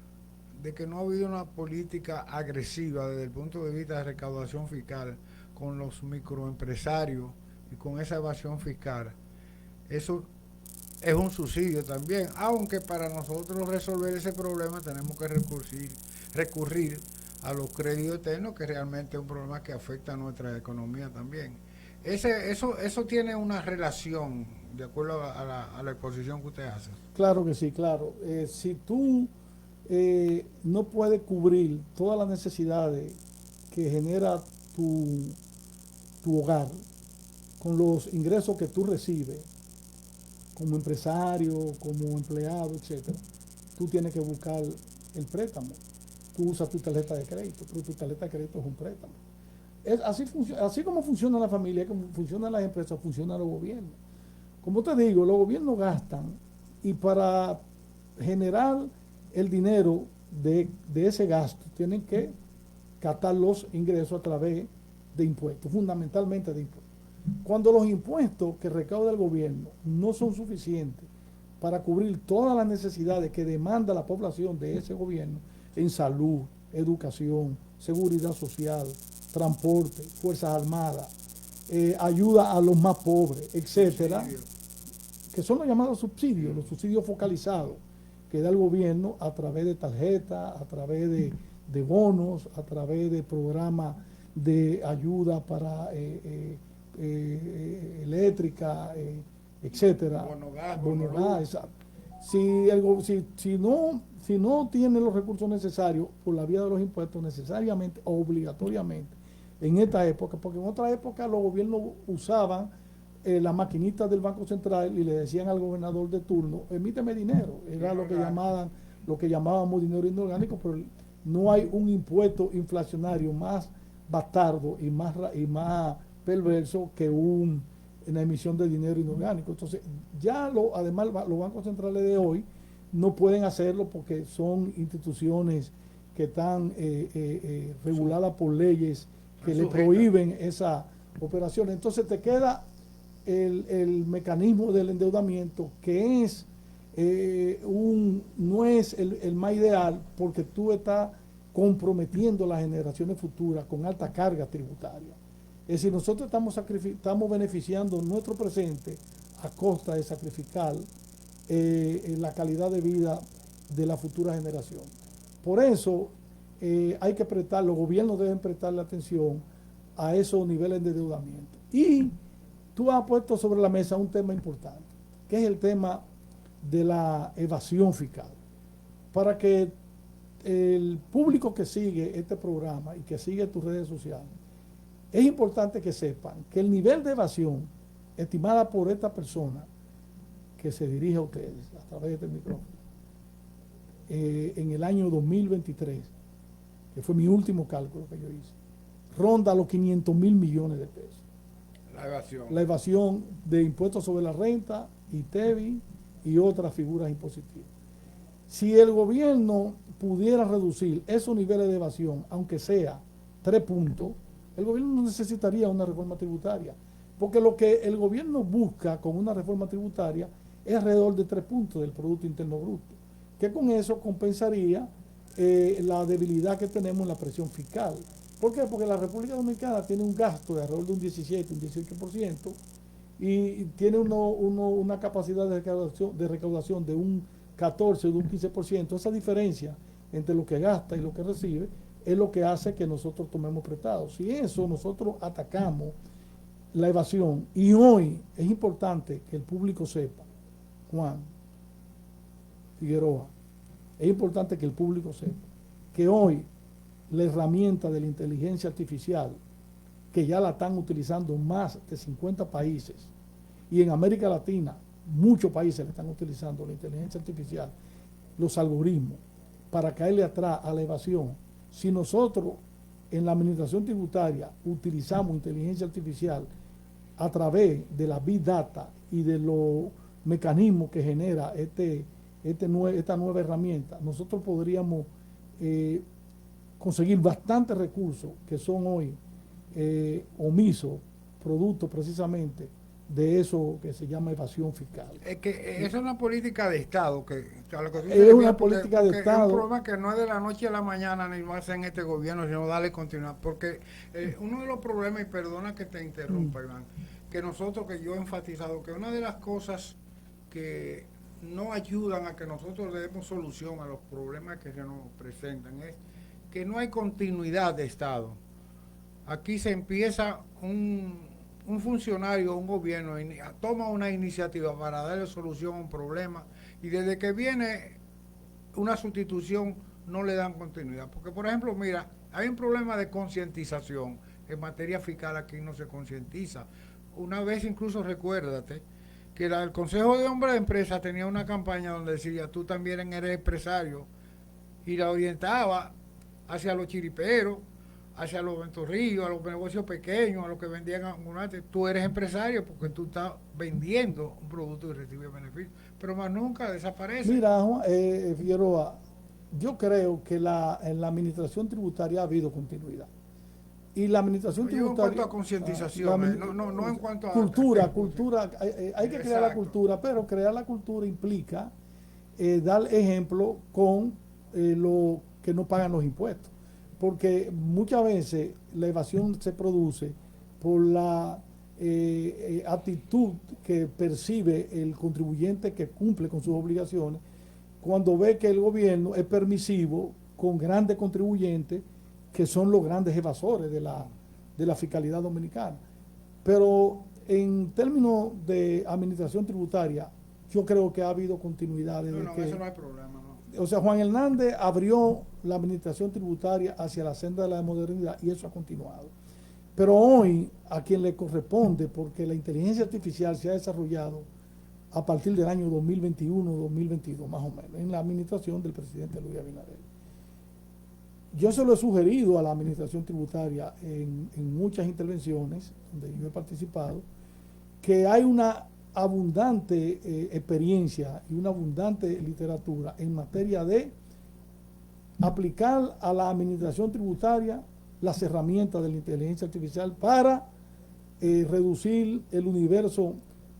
de que no ha habido una política agresiva desde el punto de vista de recaudación fiscal con los microempresarios y con esa evasión fiscal, eso es un subsidio también, aunque para nosotros resolver ese problema tenemos que recurrir a los créditos eternos, que realmente es un problema que afecta a nuestra economía también. Eso tiene una relación, de acuerdo a la exposición que usted hace. Claro que sí, claro. Si tú no puedes cubrir todas las necesidades que genera tu hogar, con los ingresos que tú recibes como empresario, como empleado, etcétera, tú tienes que buscar el préstamo. Tú usas tu tarjeta de crédito, pero tu tarjeta de crédito es un préstamo. Así como funciona la familia, como funcionan las empresas, funcionan los gobiernos. Como te digo, los gobiernos gastan y para generar el dinero de ese gasto tienen que captar los ingresos a través de impuestos, fundamentalmente de impuestos. Cuando los impuestos que recauda el gobierno no son suficientes para cubrir todas las necesidades que demanda la población de ese gobierno en salud, educación, seguridad social, transporte, fuerzas armadas, ayuda a los más pobres, etcétera, que son los llamados subsidios, los subsidios focalizados que da el gobierno a través de tarjetas, a través de bonos, a través de programas de ayuda para eléctrica, etcétera. Bono gas. Si no tiene los recursos necesarios por la vía de los impuestos, necesariamente o obligatoriamente, en esta época, porque en otra época los gobiernos usaban las maquinitas del Banco Central y le decían al gobernador de turno, emíteme dinero, era lo que llamábamos dinero inorgánico, pero no hay un impuesto inflacionario más bastardo y más perverso que una emisión de dinero inorgánico. Entonces, además los bancos centrales de hoy no pueden hacerlo porque son instituciones que están reguladas por leyes que le prohíben esa operación. Entonces te queda el mecanismo del endeudamiento, que es no es el más ideal, porque tú estás comprometiendo las generaciones futuras con alta carga tributaria. Es decir, nosotros estamos beneficiando nuestro presente a costa de sacrificar la calidad de vida de la futura generación. Por eso los gobiernos deben prestarle atención a esos niveles de endeudamiento. Y tú has puesto sobre la mesa un tema importante, que es el tema de la evasión fiscal. Para que el público que sigue este programa y que sigue tus redes sociales, es importante que sepan que el nivel de evasión estimada por esta persona que se dirige a ustedes a través de este micrófono, en el año 2023, que fue mi último cálculo que yo hice, ronda los 500 mil millones de pesos. La evasión de impuestos sobre la renta, ITEVI y otras figuras impositivas. Si el gobierno pudiera reducir esos niveles de evasión, aunque sea 3 puntos, el gobierno no necesitaría una reforma tributaria, porque lo que el gobierno busca con una reforma tributaria es alrededor de 3 puntos del Producto Interno Bruto, que con eso compensaría la debilidad que tenemos en la presión fiscal. ¿Por qué? Porque la República Dominicana tiene un gasto de alrededor de un 17, un 18% y tiene una capacidad de recaudación de un 14 o de un 15%. Esa diferencia entre lo que gasta y lo que recibe es lo que hace que nosotros tomemos prestados. Si eso nosotros atacamos la evasión, y hoy es importante que el público sepa, Juan Figueroa, es importante que el público sepa que hoy la herramienta de la inteligencia artificial, que ya la están utilizando más de 50 países, y en América Latina muchos países le están utilizando la inteligencia artificial, los algoritmos, para caerle atrás a la evasión. Si nosotros en la administración tributaria utilizamos inteligencia artificial a través de la Big Data y de los mecanismos que genera esta nueva herramienta, nosotros podríamos conseguir bastantes recursos que son hoy omisos, producto precisamente de eso que se llama evasión fiscal. Es que esa es una política de Estado, es una política de Estado. Es un problema que no es de la noche a la mañana ni más en este gobierno, sino darle continuidad, porque uno de los problemas, y perdona que te interrumpa, Iván, que yo he enfatizado, que una de las cosas que no ayudan a que nosotros le demos solución a los problemas que se nos presentan es que no hay continuidad de Estado. Aquí se empieza un funcionario, un gobierno, toma una iniciativa para darle solución a un problema, y desde que viene una sustitución no le dan continuidad. Porque, por ejemplo, mira, hay un problema de concientización. En materia fiscal aquí no se concientiza. Una vez incluso recuérdate que el Consejo de Hombres de Empresa tenía una campaña donde decía, tú también eres empresario, y la orientaba hacia los chiriperos, hacia los ventorrillos, a los negocios pequeños, a los que vendían ambulantes. Tú eres empresario porque tú estás vendiendo un producto y recibes beneficios, pero más nunca desaparece. Mira, Figueroa, yo creo que en la administración tributaria ha habido continuidad. Y la administración Yo en tributaria... cuanto a concientización, no en cuanto a... Cultura, hay que crear la cultura, pero crear la cultura implica dar ejemplo con lo que no pagan los impuestos. Porque muchas veces la evasión se produce por la actitud que percibe el contribuyente que cumple con sus obligaciones cuando ve que el gobierno es permisivo con grandes contribuyentes que son los grandes evasores de la fiscalidad dominicana. Pero en términos de administración tributaria, yo creo que ha habido continuidad desde eso no hay problema, no. O sea, Juan Hernández abrió la administración tributaria hacia la senda de la modernidad y eso ha continuado. Pero hoy, a quien le corresponde, porque la inteligencia artificial se ha desarrollado a partir del año 2021-2022, más o menos, en la administración del presidente Luis Abinader. Yo se lo he sugerido a la administración tributaria en muchas intervenciones donde yo he participado, que hay una abundante experiencia y una abundante literatura en materia de aplicar a la administración tributaria las herramientas de la inteligencia artificial para reducir el universo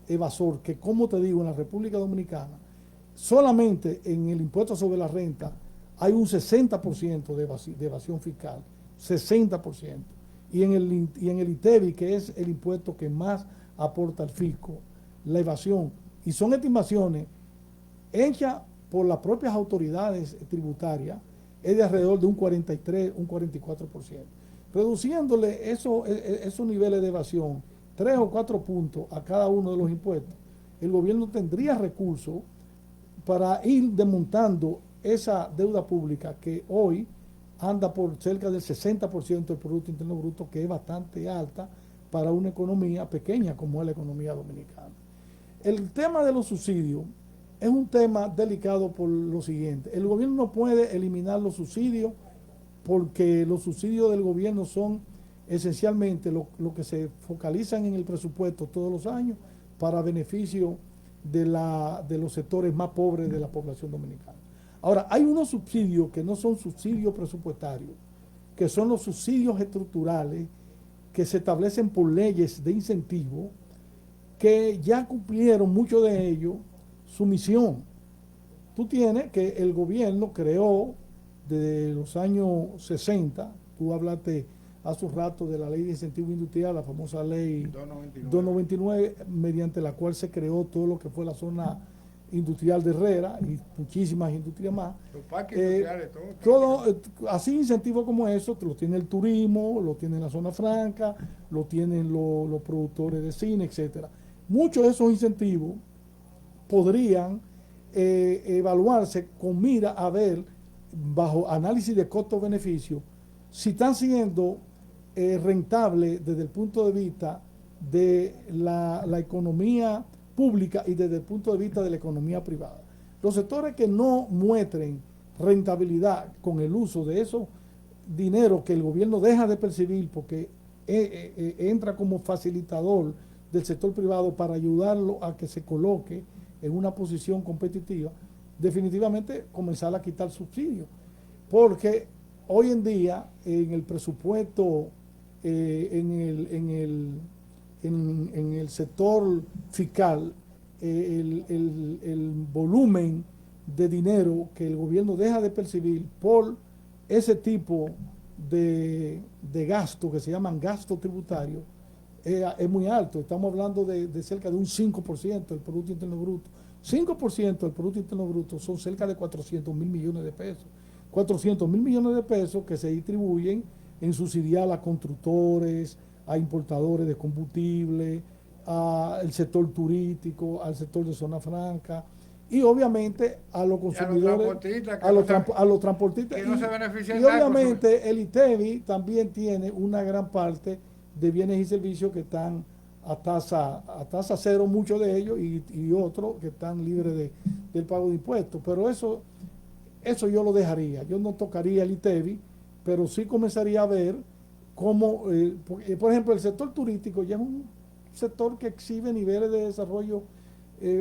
evasor, que como te digo, en la República Dominicana, solamente en el impuesto sobre la renta hay un 60% de evasión fiscal, 60%. Y en el ITEVI, que es el impuesto que más aporta al fisco, la evasión, y son estimaciones hechas por las propias autoridades tributarias, es de alrededor de un 43, un 44%. Reduciéndole esos niveles de evasión, 3 o 4 puntos a cada uno de los impuestos, el gobierno tendría recursos para ir desmontando esa deuda pública que hoy anda por cerca del 60% del Producto Interno Bruto, que es bastante alta para una economía pequeña como es la economía dominicana. El tema de los subsidios es un tema delicado por lo siguiente. El gobierno no puede eliminar los subsidios porque los subsidios del gobierno son esencialmente lo que se focalizan en el presupuesto todos los años para beneficio de los sectores más pobres de la población dominicana. Ahora, hay unos subsidios que no son subsidios presupuestarios, que son los subsidios estructurales que se establecen por leyes de incentivo, que ya cumplieron muchos de ellos su misión. Tú tienes que el gobierno creó desde los años 60, tú hablaste hace un rato de la ley de incentivo industrial, la famosa ley 299, mediante la cual se creó todo lo que fue la zona industrial de Herrera y muchísimas industrias más. Los parques industriales, todo. Así incentivos como eso, lo tiene el turismo, lo tiene la zona franca, lo tienen los productores de cine, etcétera. Muchos de esos incentivos podrían evaluarse con mira a ver, bajo análisis de costo-beneficio, si están siendo rentables desde el punto de vista de la economía pública y desde el punto de vista de la economía privada. Los sectores que no muestren rentabilidad con el uso de esos dineros que el gobierno deja de percibir porque entra como facilitador del sector privado para ayudarlo a que se coloque en una posición competitiva, definitivamente comenzar a quitar subsidios. Porque hoy en día en el presupuesto, en el sector fiscal, el volumen de dinero que el gobierno deja de percibir por ese tipo de gasto que se llaman gastos tributarios es muy alto. Estamos hablando de cerca de un 5% del Producto Interno Bruto. 5% del Producto Interno Bruto son cerca de 400 mil millones de pesos. 400 mil millones de pesos que se distribuyen en subsidiar a constructores, a importadores de combustible, al sector turístico, al sector de zona franca, y obviamente a los consumidores, a los transportistas. Que no se benefician y obviamente el ITEVI también tiene una gran parte de bienes y servicios que están a tasa cero, muchos de ellos, y otros que están libres del pago de impuestos. Pero eso yo lo dejaría. Yo no tocaría el ITEVI, pero sí comenzaría a ver cómo, por ejemplo, el sector turístico ya es un sector que exhibe niveles de desarrollo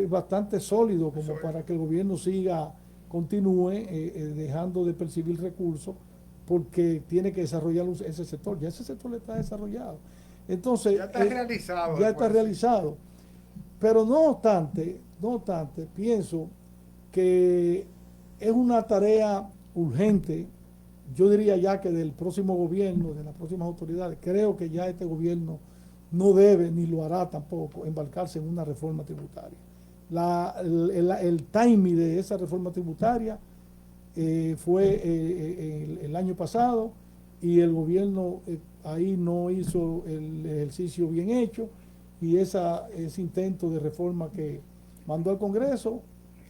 bastante sólidos como para que el gobierno continúe dejando de percibir recursos, porque tiene que desarrollar ese sector. Ya ese sector está desarrollado. Entonces, ya está realizado. Ya está realizado. Pero no obstante, pienso que es una tarea urgente. Yo diría ya que del próximo gobierno, de las próximas autoridades, creo que ya este gobierno no debe, ni lo hará tampoco, embarcarse en una reforma tributaria. El timing de esa reforma tributaria fue el año pasado, y el gobierno ahí no hizo el ejercicio bien hecho, y ese intento de reforma que mandó al Congreso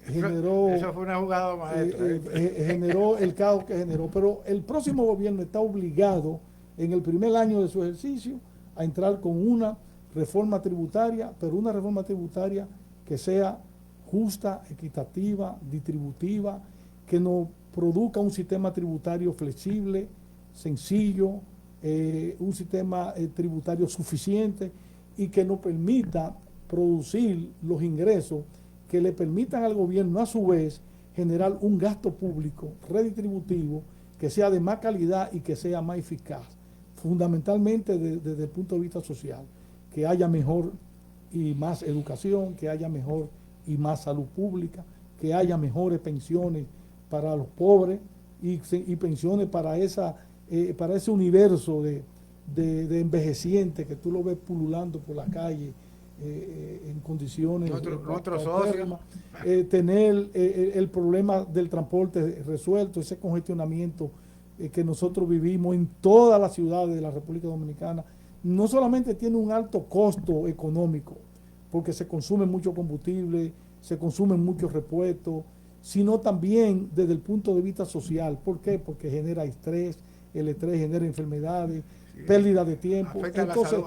generó... Eso fue una jugada maestra. Generó el caos que generó. Pero el próximo gobierno está obligado, en el primer año de su ejercicio, a entrar con una reforma tributaria, pero una reforma tributaria que sea justa, equitativa, distributiva, que nos produzca un sistema tributario flexible, sencillo, un sistema tributario suficiente, y que nos permita producir los ingresos que le permitan al gobierno a su vez generar un gasto público redistributivo que sea de más calidad y que sea más eficaz, fundamentalmente desde el punto de vista social, que haya mejor y más educación, que haya mejor y más salud pública, que haya mejores pensiones para los pobres y pensiones para ese universo de envejecientes que tú lo ves pululando por la calle en condiciones nuestros socios, tener el problema del transporte resuelto, ese congestionamiento que nosotros vivimos en todas las ciudades de la República Dominicana. No solamente tiene un alto costo económico, porque se consume mucho combustible, se consumen muchos repuestos, sino también desde el punto de vista social. ¿Por qué? Porque genera estrés, el estrés genera enfermedades, pérdida de tiempo. Entonces,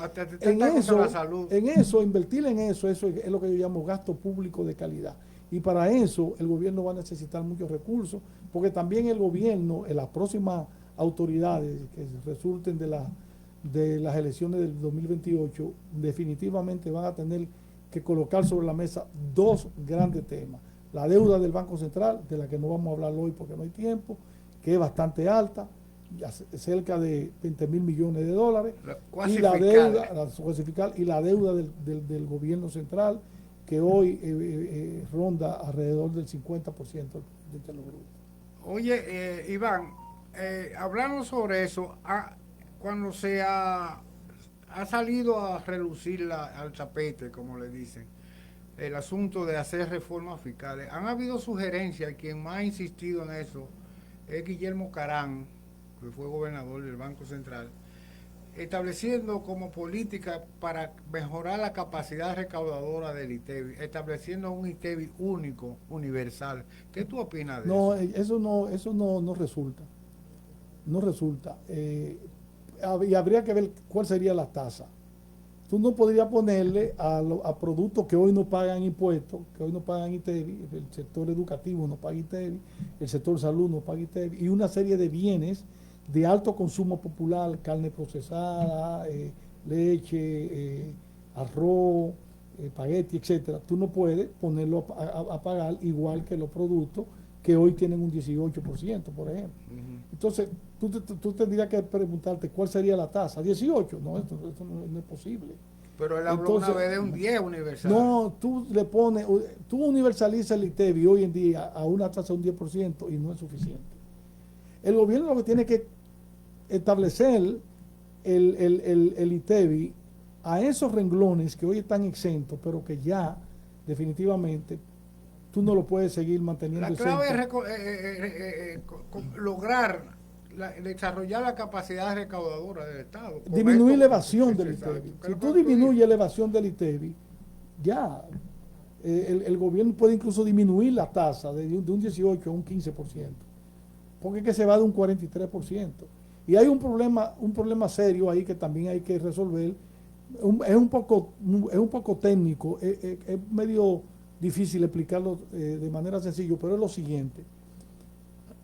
invertir en eso es lo que yo llamo gasto público de calidad. Y para eso el gobierno va a necesitar muchos recursos, porque también el gobierno, en las próximas autoridades que resulten de las elecciones del 2028, definitivamente van a tener que colocar sobre la mesa dos grandes temas. La deuda del Banco Central, de la que no vamos a hablar hoy porque no hay tiempo, que es bastante alta, cerca de 20.000 millones de dólares, y la deuda del gobierno central, que hoy ronda alrededor del 50% de lo bruto. Oye, Iván, hablando sobre eso, cuando se ha salido a relucir al tapete, como le dicen, el asunto de hacer reformas fiscales, han habido sugerencias, quien más ha insistido en eso es Guillermo Carán, que fue gobernador del Banco Central, estableciendo como política para mejorar la capacidad recaudadora del ITEVI, estableciendo un ITEVI único, universal. ¿Qué tú opinas de eso? Eso no resulta. No resulta. Y habría que ver cuál sería la tasa. Tú no podrías ponerle a productos que hoy no pagan impuestos, que hoy no pagan ITEVI, el sector educativo no paga ITEVI, el sector salud no paga ITEVI, y una serie de bienes de alto consumo popular, carne procesada, leche, arroz, espagueti, etcétera. Tú no puedes ponerlo a pagar igual que los productos que hoy tienen un 18%, por ejemplo. Entonces, tú tendrías que preguntarte cuál sería la tasa. 18, no, esto no es posible. Pero él habló una vez de un 10 universal. No, tú universalizas el ITEVI hoy en día a una tasa de un 10% y no es suficiente. El gobierno lo que tiene que establecer el ITEVI a esos renglones que hoy están exentos, pero que ya definitivamente tú no lo puedes seguir manteniendo. La clave es lograr desarrollar la capacidad recaudadora del Estado. Disminuir la evasión del ITEVI. Si tú disminuyes la evasión del ITEVI, ya el gobierno puede incluso disminuir la tasa de un 18 a un 15%, porque es que se va de un 43%. Y hay un problema serio ahí que también hay que resolver. Es un poco técnico, es medio difícil explicarlo de manera sencilla, pero es lo siguiente.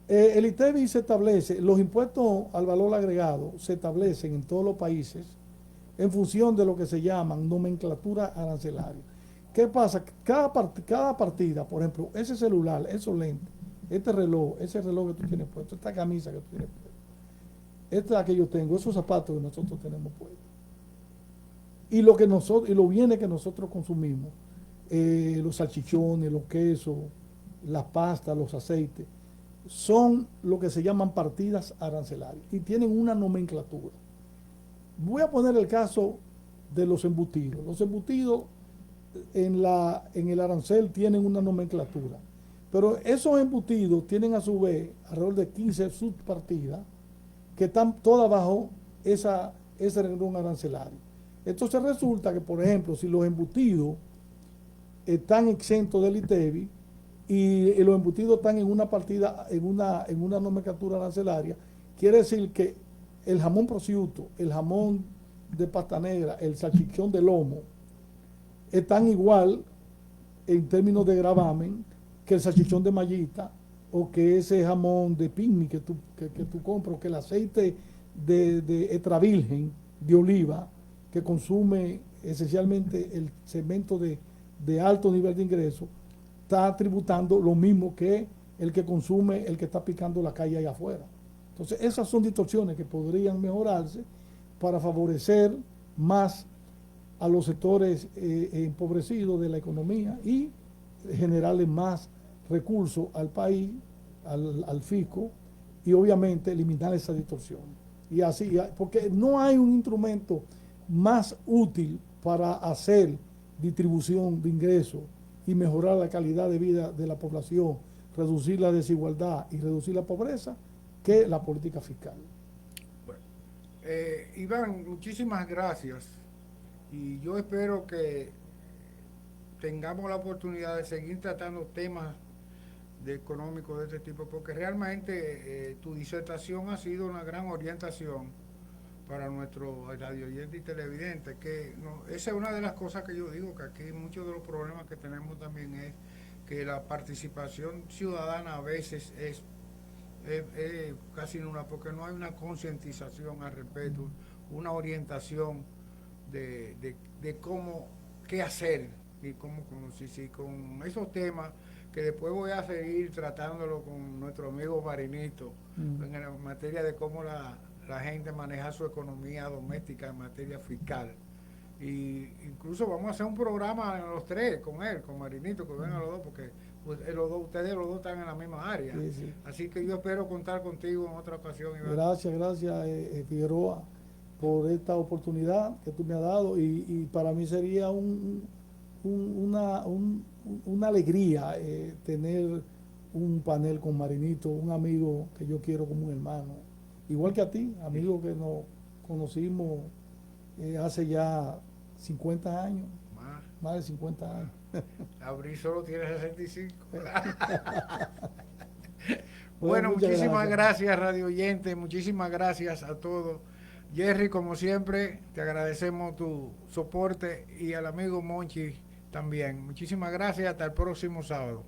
El ITEVI se establece, los impuestos al valor agregado se establecen en todos los países en función de lo que se llaman nomenclatura arancelaria. ¿Qué pasa? Cada partida, por ejemplo, ese celular, esos lentes, este reloj, ese reloj que tú tienes puesto, esta camisa que tú tienes puesto, esta que yo tengo, esos zapatos que nosotros tenemos puestos, y los bienes que nosotros consumimos, los salchichones, los quesos, las pastas, los aceites, son lo que se llaman partidas arancelarias y tienen una nomenclatura. Voy a poner el caso de los embutidos. Los embutidos en el arancel tienen una nomenclatura, pero esos embutidos tienen a su vez alrededor de 15 subpartidas que están todas bajo ese renglón arancelario. Entonces resulta que, por ejemplo, si los embutidos están exentos del ITEVI y los embutidos están en una partida, en una nomenclatura arancelaria, quiere decir que el jamón prosciutto, el jamón de pasta negra, el salchichón de lomo, están igual en términos de gravamen que el salchichón de mallita o que ese jamón de picnic que tú compras, o que el aceite de extra virgen de oliva que consume esencialmente el segmento de alto nivel de ingreso, está tributando lo mismo que el que consume el que está picando la calle allá afuera. Entonces, esas son distorsiones que podrían mejorarse para favorecer más a los sectores empobrecidos de la economía y generarle más recursos al país, al fisco, y obviamente eliminar esa distorsión. Y así, porque no hay un instrumento más útil para hacer distribución de ingresos y mejorar la calidad de vida de la población, reducir la desigualdad y reducir la pobreza, que la política fiscal. Bueno, Iván, muchísimas gracias y yo espero que tengamos la oportunidad de seguir tratando temas económicos de este tipo, porque realmente tu disertación ha sido una gran orientación para nuestro radio oyente y televidente, que esa es una de las cosas que yo digo, que aquí muchos de los problemas que tenemos también es que la participación ciudadana a veces es casi nula, porque no hay una concientización al respecto, una orientación de cómo, qué hacer y cómo conducirse. Y con esos temas que después voy a seguir tratándolo con nuestro amigo Marinito, en materia de cómo la gente maneja su economía doméstica en materia fiscal. Y incluso vamos a hacer un programa los tres con él, con Marinito, que vengan los dos, porque ustedes los dos están en la misma área. Sí, sí. Así que yo espero contar contigo en otra ocasión, Iván. Gracias, Figueroa, por esta oportunidad que tú me has dado, y para mí sería una alegría tener un panel con Marinito, un amigo que yo quiero como un hermano, igual que a ti, amigo que nos conocimos hace ya 50 años, más de 50 años. Abril solo tiene 65. Bueno, muchísimas gracias, radio oyente, muchísimas gracias a todos. Jerry, como siempre, te agradecemos tu soporte, y al amigo Monchi también. Muchísimas gracias, hasta el próximo sábado.